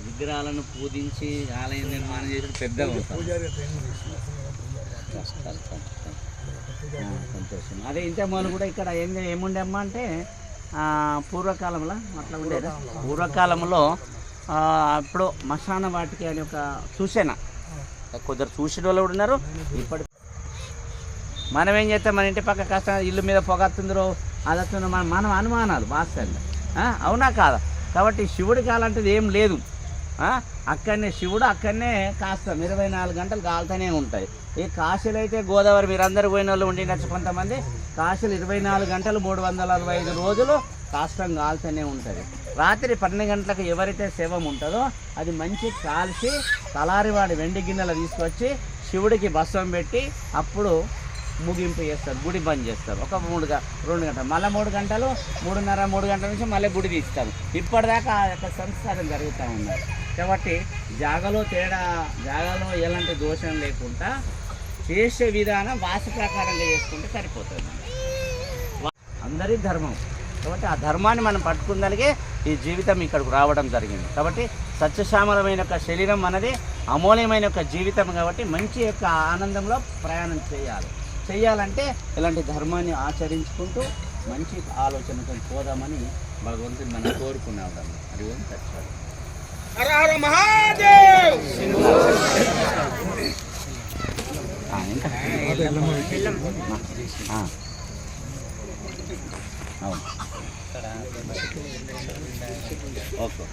విగ్రహాలను పూజించి ఆలయం నిర్మాణం చేసిన పెద్ద సంతోషం. అదే ఇంతకుముందు కూడా ఇక్కడ ఏముండే అమ్మ అంటే పూర్వకాలంలో అట్లా ఉండేది. పూర్వకాలంలో ఇప్పుడు మశాన వాటికి అని ఒక సూచన, కొందరు చూసిన వాళ్ళు కూడా ఉన్నారు. ఇప్పటి మనం ఏం చేస్తాం, మన ఇంటి పక్క కష్టం ఇల్లు మీద పొగత్తుందో అదొస్తుందో మనం అనుమానాలు వాస్తవంగా అవునా కాదా. కాబట్టి శివుడికి అలాంటిది ఏం లేదు. అక్కడనే శివుడు అక్కడనే కాస్తాం 24 గంటలు కాలుతూనే ఉంటాయి. ఈ కాశీలు అయితే గోదావరి మీరందరూ పోయిన వాళ్ళు ఉండినచ్చు కొంతమంది. కాశీలు 24 గంటలు 365 రోజులు కాష్టం కాలుతూనే ఉంటుంది. రాత్రి 12 గంటలకు ఎవరైతే శవం ఉంటుందో అది మంచి కాల్చి తలారివాడి వెండి గిన్నెలు తీసుకొచ్చి శివుడికి భస్వం పెట్టి అప్పుడు ముగింపు చేస్తారు, గుడి బంద్ చేస్తారు. ఒక 2 గంటలు, మళ్ళీ 3 గంటలు 3:30 గంటల నుంచి మళ్ళీ గుడి తీస్తారు. ఇప్పటిదాకా ఆ యొక్క సంస్కారం జరుగుతూ ఉన్నారు. కాబట్టి జాగలో ఎలాంటి దోషం లేకుండా చేసే విధానం వాస్తు ప్రకారంగా చేసుకుంటే సరిపోతుంది. అందరి ధర్మం కాబట్టి ఆ ధర్మాన్ని మనం పట్టుకుందలిగే ఈ జీవితం ఇక్కడికి రావడం జరిగింది. కాబట్టి సత్యశ్యామలమైన యొక్క శరీరం అనేది అమూల్యమైన యొక్క జీవితం. కాబట్టి మంచి యొక్క ఆనందంలో ప్రయాణం చేయాలంటే ఇలాంటి ధర్మాన్ని ఆచరించుకుంటూ మంచి ఆలోచనతో పోదామని భగవంతుని మనం కోరుకున్నాం. అది సత్యాలు. హర హర మహాదేవ్. అవును ఓకే.